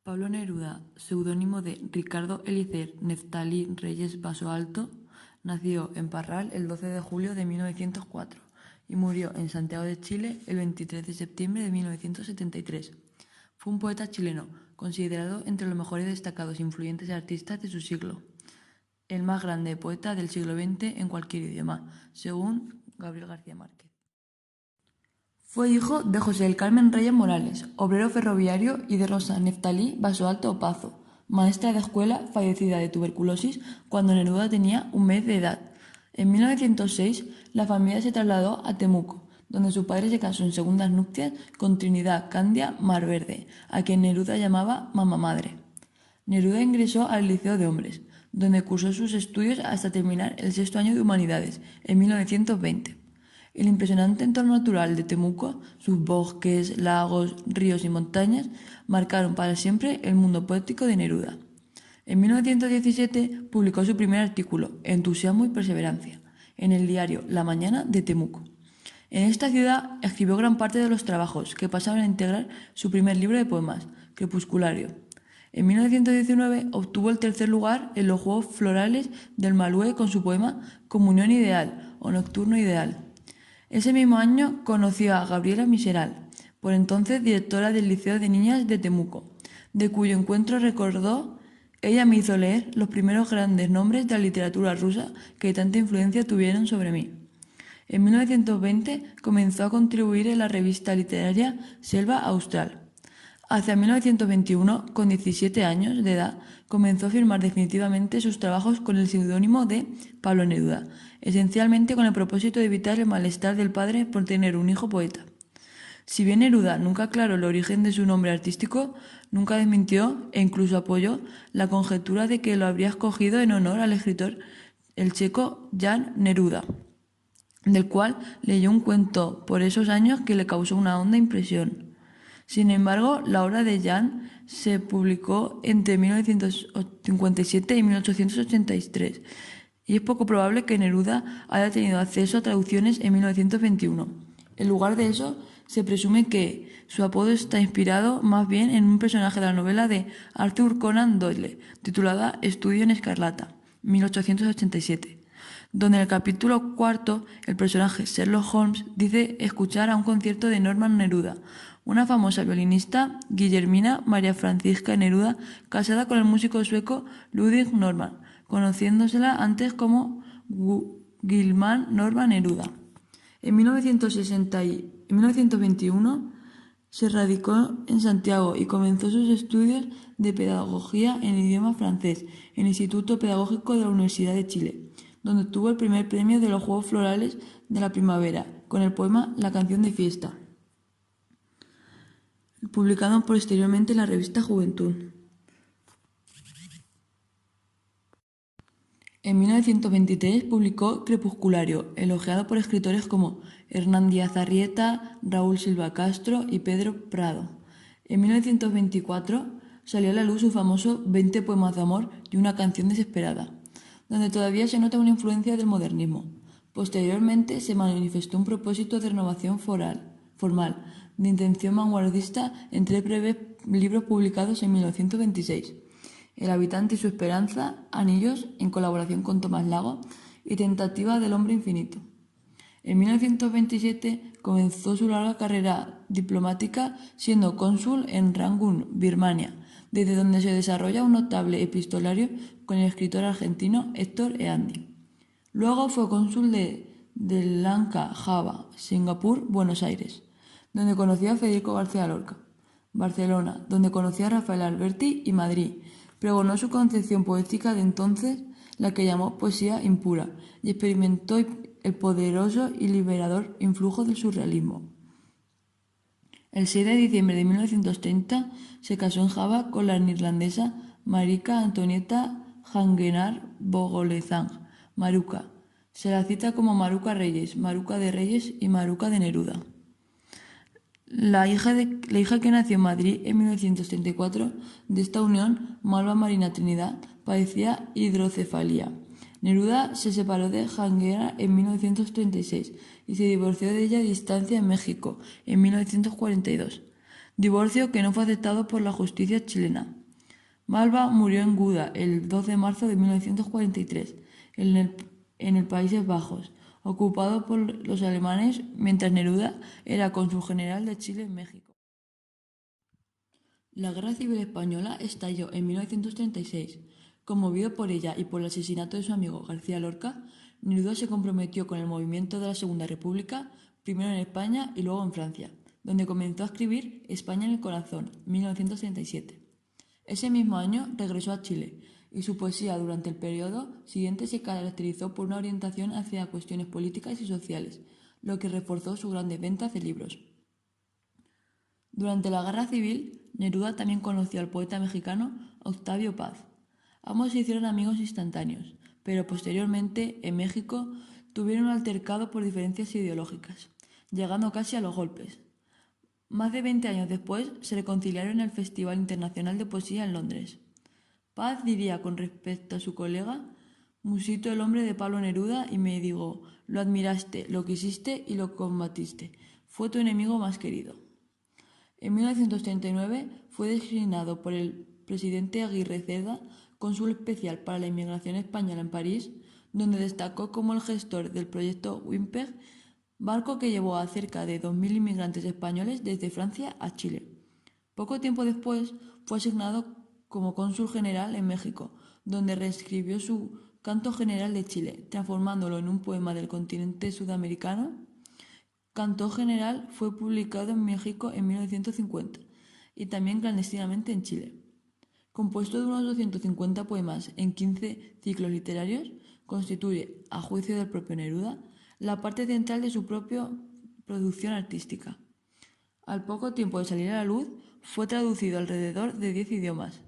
Pablo Neruda, seudónimo de Ricardo Eliezer Neftalí Reyes Basoalto, nació en Parral el 12 de julio de 1904 y murió en Santiago de Chile el 23 de septiembre de 1973. Fue un poeta chileno, considerado entre los mejores destacados e influyentes artistas de su siglo. El más grande poeta del siglo XX en cualquier idioma, según Gabriel García Márquez. Fue hijo de José del Carmen Reyes Morales, obrero ferroviario, y de Rosa Neftalí Basoalto Opazo, maestra de escuela fallecida de tuberculosis cuando Neruda tenía un mes de edad. En 1906, la familia se trasladó a Temuco, donde su padre se casó en segundas nupcias con Trinidad Candia Marverde, a quien Neruda llamaba mamá madre. Neruda ingresó al Liceo de Hombres, donde cursó sus estudios hasta terminar el sexto año de Humanidades, en 1920. El impresionante entorno natural de Temuco, sus bosques, lagos, ríos y montañas, marcaron para siempre el mundo poético de Neruda. En 1917 publicó su primer artículo, Entusiasmo y Perseverancia, en el diario La Mañana de Temuco. En esta ciudad escribió gran parte de los trabajos que pasaron a integrar su primer libro de poemas, Crepusculario. En 1919 obtuvo el tercer lugar en los Juegos Florales del Malue con su poema Comunión Ideal o Nocturno Ideal. Ese mismo año conoció a Gabriela Miseral, por entonces directora del Liceo de Niñas de Temuco, de cuyo encuentro recordó: «Ella me hizo leer los primeros grandes nombres de la literatura rusa que tanta influencia tuvieron sobre mí». En 1920 comenzó a contribuir en la revista literaria Selva Austral. Hacia 1921, con 17 años de edad, comenzó a firmar definitivamente sus trabajos con el seudónimo de Pablo Neruda, esencialmente con el propósito de evitar el malestar del padre por tener un hijo poeta. Si bien Neruda nunca aclaró el origen de su nombre artístico, nunca desmintió e incluso apoyó la conjetura de que lo habría escogido en honor al escritor el checo Jan Neruda, del cual leyó un cuento por esos años que le causó una honda impresión. Sin embargo, la obra de Jan se publicó entre 1957 y 1883, y es poco probable que Neruda haya tenido acceso a traducciones en 1921. En lugar de eso, se presume que su apodo está inspirado más bien en un personaje de la novela de Arthur Conan Doyle, titulada Estudio en Escarlata, 1887. Donde en el capítulo cuarto el personaje Sherlock Holmes dice escuchar a un concierto de Norman Neruda, una famosa violinista, Guillermina María Francisca Neruda, casada con el músico sueco Ludwig Norman, conociéndosela antes como Guillermina Norman Neruda. En 1921 se radicó en Santiago y comenzó sus estudios de pedagogía en idioma francés en el Instituto Pedagógico de la Universidad de Chile, donde obtuvo el primer premio de los Juegos Florales de la Primavera con el poema La canción de fiesta, publicado posteriormente en la revista Juventud. En 1923 publicó Crepusculario, elogiado por escritores como Hernán Díaz Arrieta, Raúl Silva Castro y Pedro Prado. En 1924 salió a la luz su famoso 20 poemas de amor y una canción desesperada, donde todavía se nota una influencia del modernismo. Posteriormente se manifestó un propósito de renovación formal, de intención vanguardista en 3 breves libros publicados en 1926. El habitante y su esperanza, Anillos, en colaboración con Tomás Lago, y Tentativa del hombre infinito. En 1927 comenzó su larga carrera diplomática siendo cónsul en Rangún, Birmania, desde donde se desarrolla un notable epistolario con el escritor argentino Héctor Eandi. Luego fue cónsul de Lanka, Java, Singapur, Buenos Aires, donde conoció a Federico García Lorca. Barcelona, donde conoció a Rafael Alberti, y Madrid. Pregonó su concepción poética de entonces, la que llamó poesía impura, y experimentó el poderoso y liberador influjo del surrealismo. El 6 de diciembre de 1930 se casó en Java con la neerlandesa Marika Antonieta Hagenaar Bogolezang, Maruca. Se la cita como Maruca Reyes, Maruca de Reyes y Maruca de Neruda. La hija que nació en Madrid en 1934, de esta unión, Malva Marina Trinidad, padecía hidrocefalía. Neruda se separó de Hagenaar en 1936 y se divorció de ella a distancia en México en 1942, divorcio que no fue aceptado por la justicia chilena. Malva murió en Guda el 2 de marzo de 1943 en el Países Bajos, ocupado por los alemanes mientras Neruda era cónsul general de Chile en México. La Guerra Civil Española estalló en 1936. Conmovido por ella y por el asesinato de su amigo García Lorca, Neruda se comprometió con el movimiento de la Segunda República, primero en España y luego en Francia, donde comenzó a escribir España en el corazón, 1937. Ese mismo año regresó a Chile y su poesía durante el periodo siguiente se caracterizó por una orientación hacia cuestiones políticas y sociales, lo que reforzó sus grandes ventas de libros. Durante la Guerra Civil, Neruda también conoció al poeta mexicano Octavio Paz. Ambos se hicieron amigos instantáneos, pero posteriormente, en México, tuvieron un altercado por diferencias ideológicas, llegando casi a los golpes. Más de 20 años después, se reconciliaron en el Festival Internacional de Poesía en Londres. Paz diría con respecto a su colega: «Musito el hombre de Pablo Neruda y me digo, lo admiraste, lo quisiste y lo combatiste. Fue tu enemigo más querido». En 1939 fue designado por el presidente Aguirre Cerda cónsul especial para la inmigración española en París, donde destacó como el gestor del proyecto Winnipeg, barco que llevó a cerca de 2.000 inmigrantes españoles desde Francia a Chile. Poco tiempo después fue asignado como cónsul general en México, donde reescribió su Canto General de Chile, transformándolo en un poema del continente sudamericano. Canto General fue publicado en México en 1950 y también clandestinamente en Chile. Compuesto de unos 250 poemas en 15 ciclos literarios, constituye, a juicio del propio Neruda, la parte central de su propia producción artística. Al poco tiempo de salir a la luz, fue traducido alrededor de 10 idiomas.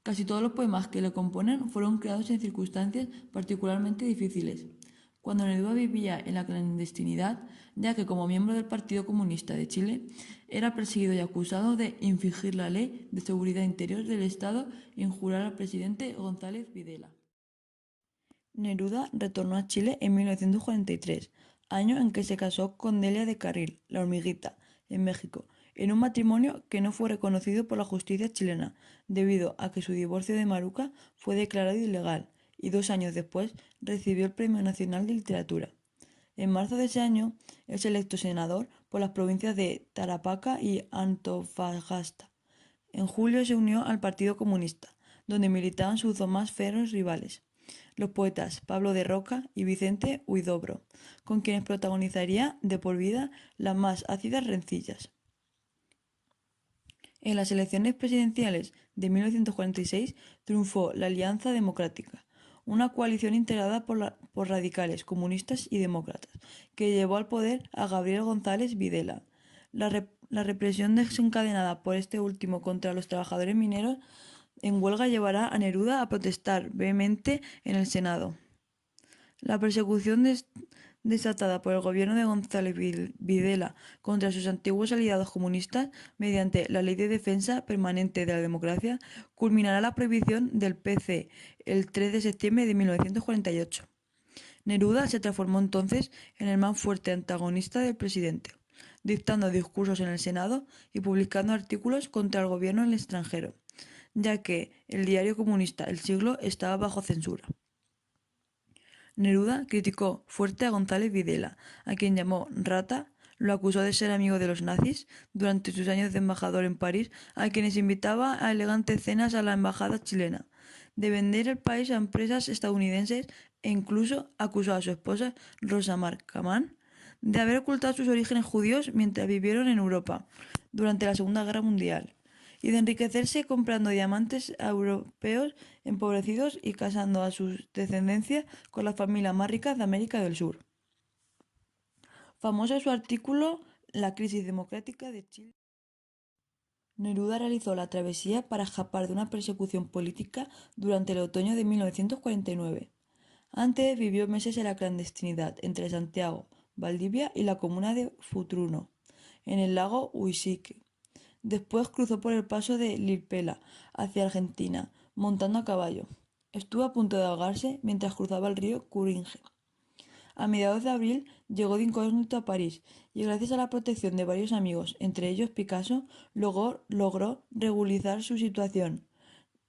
Casi todos los poemas que le componen fueron creados en circunstancias particularmente difíciles, cuando Neruda vivía en la clandestinidad, ya que como miembro del Partido Comunista de Chile era perseguido y acusado de infringir la ley de seguridad interior del Estado e injurar al presidente González Videla. Neruda retornó a Chile en 1943, año en que se casó con Delia de Carril, la hormiguita, en México, en un matrimonio que no fue reconocido por la justicia chilena, debido a que su divorcio de Maruca fue declarado ilegal, y 2 años después recibió el Premio Nacional de Literatura. En marzo de ese año es electo senador por las provincias de Tarapacá y Antofagasta. En julio se unió al Partido Comunista, donde militaban sus dos más férreos rivales, los poetas Pablo de Roca y Vicente Huidobro, con quienes protagonizaría de por vida las más ácidas rencillas. En las elecciones presidenciales de 1946 triunfó la Alianza Democrática, una coalición integrada por radicales, comunistas y demócratas, que llevó al poder a Gabriel González Videla. La represión desencadenada por este último contra los trabajadores mineros en huelga llevará a Neruda a protestar vehemente en el Senado. La persecución desatada por el gobierno de González Videla contra sus antiguos aliados comunistas mediante la Ley de Defensa Permanente de la Democracia culminará la prohibición del PC el 3 de septiembre de 1948. Neruda se transformó entonces en el más fuerte antagonista del presidente, dictando discursos en el Senado y publicando artículos contra el gobierno en el extranjero, ya que el diario comunista El Siglo estaba bajo censura. Neruda criticó fuerte a González Videla, a quien llamó rata, lo acusó de ser amigo de los nazis durante sus años de embajador en París, a quienes invitaba a elegantes cenas a la embajada chilena, de vender el país a empresas estadounidenses e incluso acusó a su esposa, Rosa Marcamán, de haber ocultado sus orígenes judíos mientras vivieron en Europa durante la Segunda Guerra Mundial, y de enriquecerse comprando diamantes a europeos empobrecidos y casando a su descendencia con las familias más ricas de América del Sur. Famoso es su artículo La crisis democrática de Chile. Neruda realizó la travesía para escapar de una persecución política durante el otoño de 1949. Antes vivió meses en la clandestinidad entre Santiago, Valdivia y la comuna de Futruno, en el lago Huisique. Después cruzó por el paso de Lilpela hacia Argentina, montando a caballo. Estuvo a punto de ahogarse mientras cruzaba el río Curinge. A mediados de abril llegó de incógnito a París y gracias a la protección de varios amigos, entre ellos Picasso, logró regularizar su situación.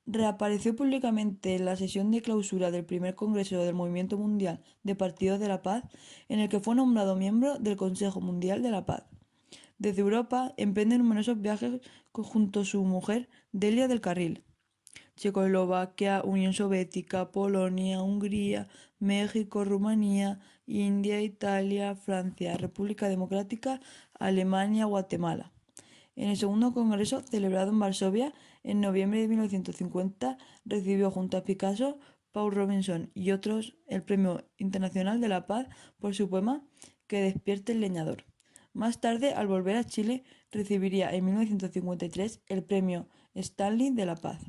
Reapareció públicamente en la sesión de clausura del primer Congreso del Movimiento Mundial de Partidos de la Paz, en el que fue nombrado miembro del Consejo Mundial de la Paz. Desde Europa emprende numerosos viajes junto a su mujer Delia del Carril. Checoslovaquia, Unión Soviética, Polonia, Hungría, México, Rumanía, India, Italia, Francia, República Democrática, Alemania, Guatemala. En el segundo congreso, celebrado en Varsovia en noviembre de 1950, recibió junto a Picasso, Paul Robinson y otros el Premio Internacional de la Paz por su poema Que despierte el leñador. Más tarde, al volver a Chile, recibiría en 1953 el Premio Stanley de la Paz.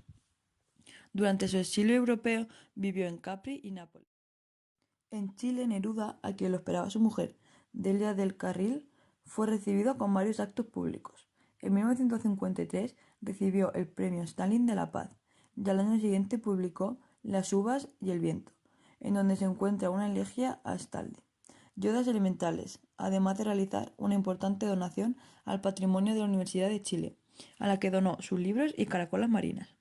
Durante su exilio europeo, vivió en Capri y Nápoles. En Chile, Neruda, a quien lo esperaba su mujer, Delia del Carril, fue recibido con varios actos públicos. En 1953 recibió el Premio Stalin de la Paz y al año siguiente publicó Las uvas y el viento, en donde se encuentra una elegía a Stalin y odas elementales, además de realizar una importante donación al patrimonio de la Universidad de Chile, a la que donó sus libros y caracolas marinas.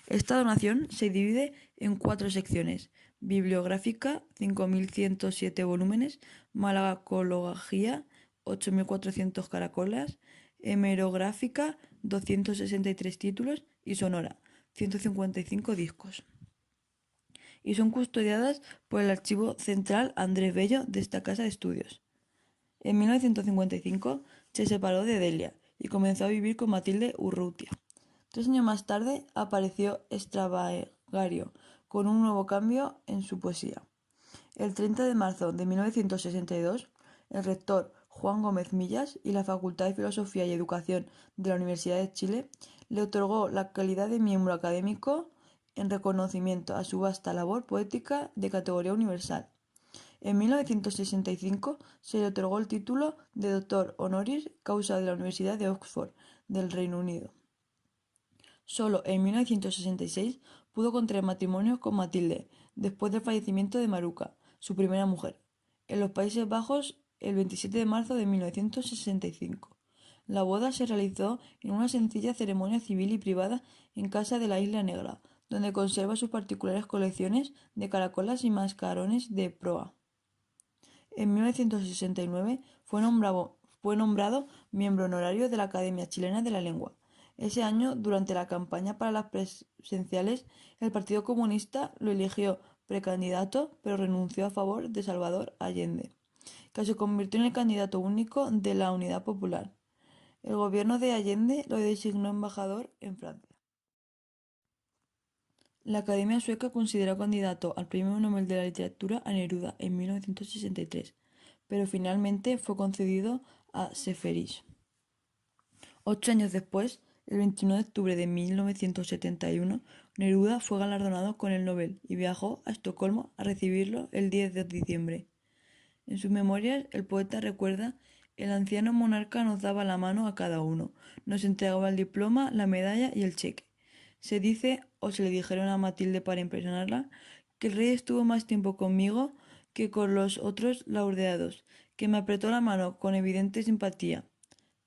Esta donación se divide en 4 secciones: bibliográfica, 5.107 volúmenes; malacología, 8.400 caracolas; hemerográfica, 263 títulos; y sonora, 155 discos. Y son custodiadas por el Archivo Central Andrés Bello de esta casa de estudios. En 1955 se separó de Delia y comenzó a vivir con Matilde Urrutia. 3 años más tarde apareció Extravagario, con un nuevo cambio en su poesía. El 30 de marzo de 1962, el rector Juan Gómez Millas y la Facultad de Filosofía y Educación de la Universidad de Chile le otorgó la calidad de miembro académico en reconocimiento a su vasta labor poética de categoría universal. En 1965 se le otorgó el título de doctor honoris causa de la Universidad de Oxford, del Reino Unido. Solo en 1966 pudo contraer matrimonio con Matilde, después del fallecimiento de Maruca, su primera mujer, en los Países Bajos el 27 de marzo de 1965. La boda se realizó en una sencilla ceremonia civil y privada en casa de la Isla Negra, donde conserva sus particulares colecciones de caracolas y mascarones de proa. En 1969 fue nombrado miembro honorario de la Academia Chilena de la Lengua. Ese año, durante la campaña para las presidenciales, el Partido Comunista lo eligió precandidato, pero renunció a favor de Salvador Allende, que se convirtió en el candidato único de la Unidad Popular. El gobierno de Allende lo designó embajador en Francia. La Academia Sueca consideró candidato al Premio Nobel de la Literatura a Neruda en 1963, pero finalmente fue concedido a Seferis. 8 años después, el 21 de octubre de 1971, Neruda fue galardonado con el Nobel y viajó a Estocolmo a recibirlo el 10 de diciembre. En sus memorias, el poeta recuerda: el anciano monarca nos daba la mano a cada uno, nos entregaba el diploma, la medalla y el cheque. Se dice, o se le dijeron a Matilde para impresionarla, que el rey estuvo más tiempo conmigo que con los otros laureados, que me apretó la mano con evidente simpatía.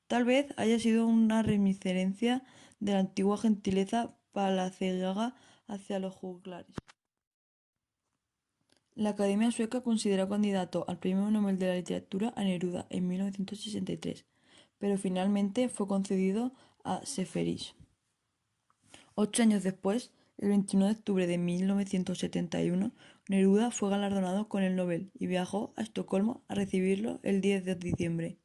Tal vez haya sido una reminiscencia de la antigua gentileza palaciega hacia los juglares. La Academia Sueca consideró candidato al Premio Nobel de la Literatura a Neruda en 1963, pero finalmente fue concedido a Seferis. 8 años después, el 21 de octubre de 1971, Neruda fue galardonado con el Nobel y viajó a Estocolmo a recibirlo el 10 de diciembre.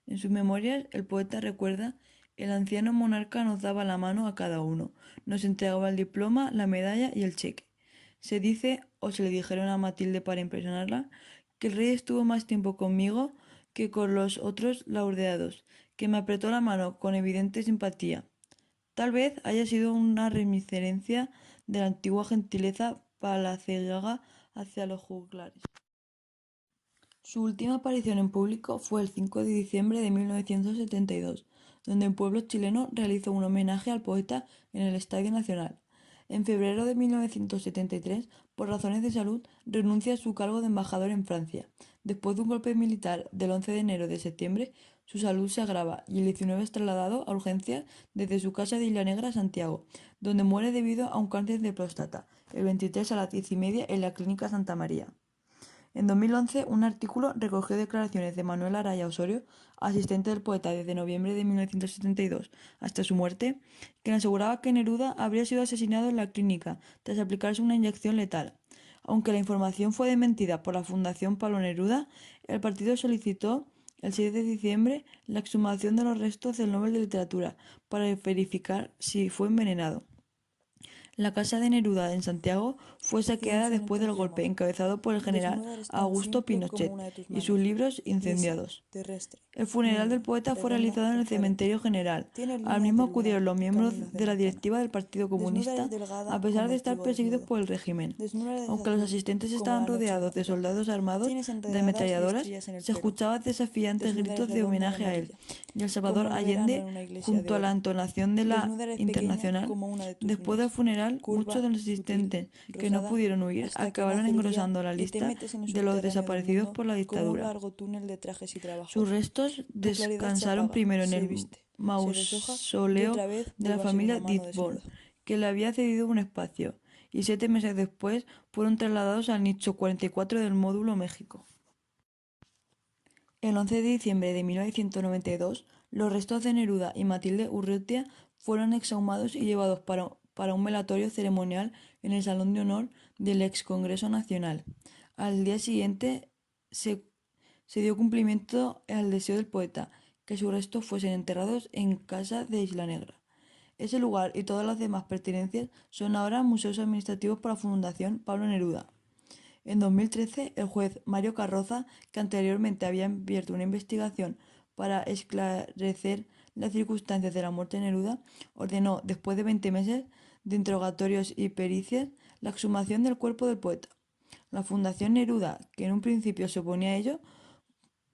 En sus memorias, el poeta recuerda: el anciano monarca nos daba la mano a cada uno, nos entregaba el diploma, la medalla y el cheque. Se dice, o se le dijeron a Matilde para impresionarla, que el rey estuvo más tiempo conmigo que con los otros laureados, que me apretó la mano con evidente simpatía. Tal vez haya sido una reminiscencia de la antigua gentileza palaciega hacia los juglares. Su última aparición en público fue el 5 de diciembre de 1972, donde un pueblo chileno realizó un homenaje al poeta en el Estadio Nacional. En febrero de 1973, por razones de salud, renuncia a su cargo de embajador en Francia. Después de un golpe militar del 11 de enero de septiembre, su salud se agrava y el 19 es trasladado a urgencias desde su casa de Isla Negra a Santiago, donde muere debido a un cáncer de próstata, el 23 a las 10:30 en la Clínica Santa María. En 2011, un artículo recogió declaraciones de Manuel Araya Osorio, asistente del poeta desde noviembre de 1972 hasta su muerte, quien aseguraba que Neruda habría sido asesinado en la clínica tras aplicarse una inyección letal. Aunque la información fue desmentida por la Fundación Pablo Neruda, el partido solicitó el 6 de diciembre la exhumación de los restos del Nobel de Literatura para verificar si fue envenenado. La casa de Neruda en Santiago fue saqueada después del golpe encabezado por el general Augusto Pinochet y sus libros incendiados. El funeral del poeta fue realizado en el Cementerio General. Al mismo acudieron los miembros de la directiva del Partido Comunista, a pesar de estar perseguidos por el régimen. Aunque los asistentes estaban rodeados de soldados armados de ametralladoras, se escuchaban desafiantes gritos de homenaje a él. Y el Salvador Allende, junto a la entonación de la Internacional, después del funeral, muchos de los asistentes que no pudieron huir acabaron engrosando la lista de los desaparecidos por la dictadura. Sus restos descansaron primero en el mausoleo de la familia Dizborn, que le había cedido un espacio, y 7 meses después fueron trasladados al nicho 44 del módulo México. El 11 de diciembre de 1992, los restos de Neruda y Matilde Urrutia fueron exhumados y llevados para un velatorio ceremonial en el Salón de Honor del ex Congreso Nacional. Al día siguiente se dio cumplimiento al deseo del poeta, que sus restos fuesen enterrados en casa de Isla Negra. Ese lugar y todas las demás pertenencias son ahora museos administrativos por la Fundación Pablo Neruda. En 2013, el juez Mario Carroza, que anteriormente había abierto una investigación para esclarecer las circunstancias de la muerte de Neruda, ordenó, después de 20 meses de interrogatorios y pericias, la exhumación del cuerpo del poeta. La Fundación Neruda, que en un principio se oponía a ello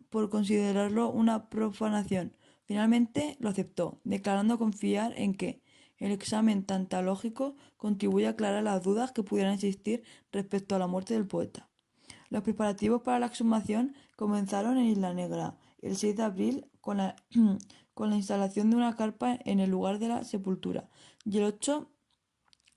por considerarlo una profanación, finalmente lo aceptó, declarando confiar en que el examen tantológico contribuye a aclarar las dudas que pudieran existir respecto a la muerte del poeta. Los preparativos para la exhumación comenzaron en Isla Negra el 6 de abril con la instalación de una carpa en el lugar de la sepultura, y el 8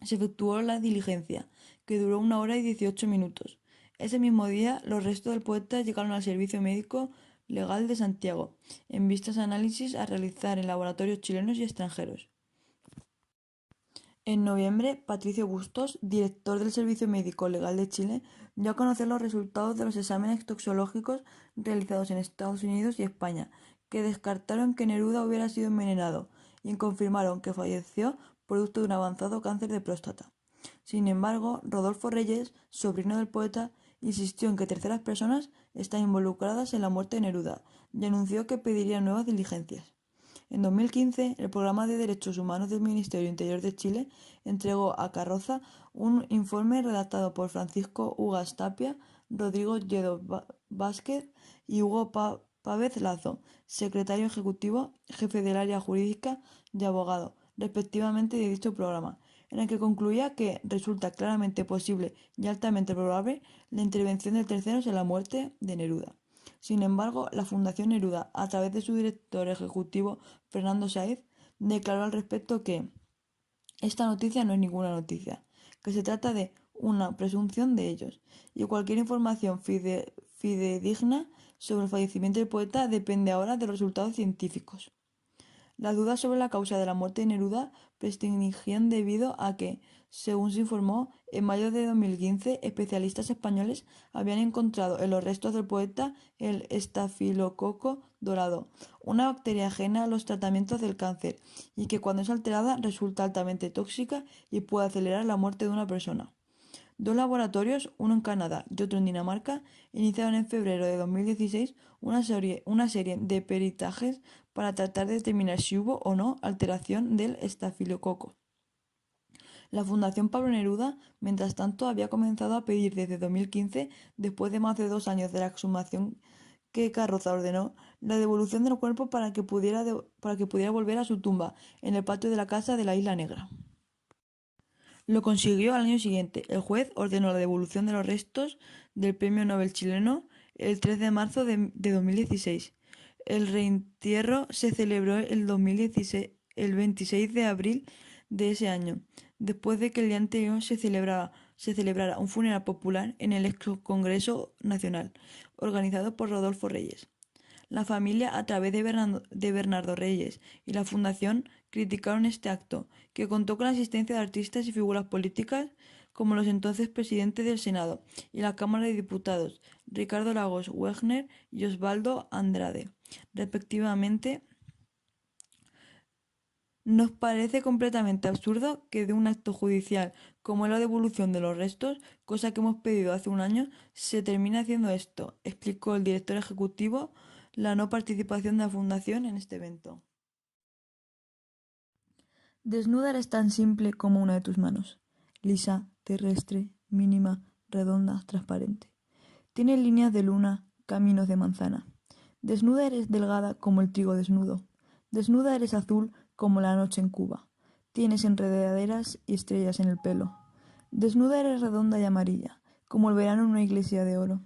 se efectuó la diligencia, que duró 1 hora y 18 minutos. Ese mismo día, los restos del poeta llegaron al Servicio Médico Legal de Santiago, en vistas a análisis a realizar en laboratorios chilenos y extranjeros. En noviembre, Patricio Bustos, director del Servicio Médico Legal de Chile, dio a conocer los resultados de los exámenes toxicológicos realizados en Estados Unidos y España, que descartaron que Neruda hubiera sido envenenado y confirmaron que falleció producto de un avanzado cáncer de próstata. Sin embargo, Rodolfo Reyes, sobrino del poeta, insistió en que terceras personas están involucradas en la muerte de Neruda y anunció que pediría nuevas diligencias. En 2015, el Programa de Derechos Humanos del Ministerio Interior de Chile entregó a Carroza un informe redactado por Francisco Ugas Tapia, Rodrigo Lledó Vázquez y Hugo Pávez Lazo, secretario ejecutivo, jefe del área jurídica y abogado, respectivamente, de dicho programa, en el que concluía que resulta claramente posible y altamente probable la intervención de terceros en la muerte de Neruda. Sin embargo, la Fundación Neruda, a través de su director ejecutivo, Fernando Sáez, declaró al respecto que esta noticia no es ninguna noticia, que se trata de una presunción de ellos, y cualquier información fidedigna sobre el fallecimiento del poeta depende ahora de los resultados científicos. Las dudas sobre la causa de la muerte de Neruda prestigían debido a que, según se informó, en mayo de 2015, especialistas españoles habían encontrado en los restos del poeta el estafilococo dorado, una bacteria ajena a los tratamientos del cáncer, y que cuando es alterada resulta altamente tóxica y puede acelerar la muerte de una persona. 2 laboratorios, uno en Canadá y otro en Dinamarca, iniciaron en febrero de 2016 una serie de peritajes para tratar de determinar si hubo o no alteración del estafilococo. La Fundación Pablo Neruda, mientras tanto, había comenzado a pedir desde 2015, después de más de 2 años de la exhumación que Carroza ordenó, la devolución del cuerpo para que pudiera volver a su tumba en el patio de la casa de la Isla Negra. Lo consiguió al año siguiente. El juez ordenó la devolución de los restos del premio Nobel chileno el 3 de marzo de 2016. El reentierro se celebró el 26 de abril de ese año, después de que el día anterior se celebrara un funeral popular en el ex Congreso Nacional, organizado por Rodolfo Reyes. La familia, a través de Bernardo Reyes y la Fundación, criticaron este acto, que contó con la asistencia de artistas y figuras políticas como los entonces presidentes del Senado y la Cámara de Diputados, Ricardo Lagos Wegner y Osvaldo Andrade, respectivamente. Nos parece completamente absurdo que de un acto judicial como es la devolución de los restos, cosa que hemos pedido hace un año, se termine haciendo esto, explicó el director ejecutivo la no participación de la Fundación en este evento. Desnuda eres tan simple como una de tus manos, lisa, terrestre, mínima, redonda, transparente. Tiene líneas de luna, caminos de manzana. Desnuda eres delgada como el trigo desnudo. Desnuda eres azul como la noche en Cuba. Tienes enredaderas y estrellas en el pelo. Desnuda eres redonda y amarilla, como el verano en una iglesia de oro.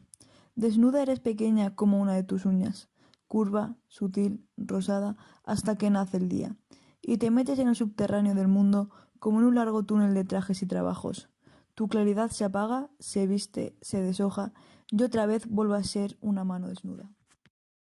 Desnuda eres pequeña como una de tus uñas, curva, sutil, rosada, hasta que nace el día. Y te metes en el subterráneo del mundo como en un largo túnel de trajes y trabajos. Tu claridad se apaga, se viste, se deshoja, y otra vez vuelve a ser una mano desnuda.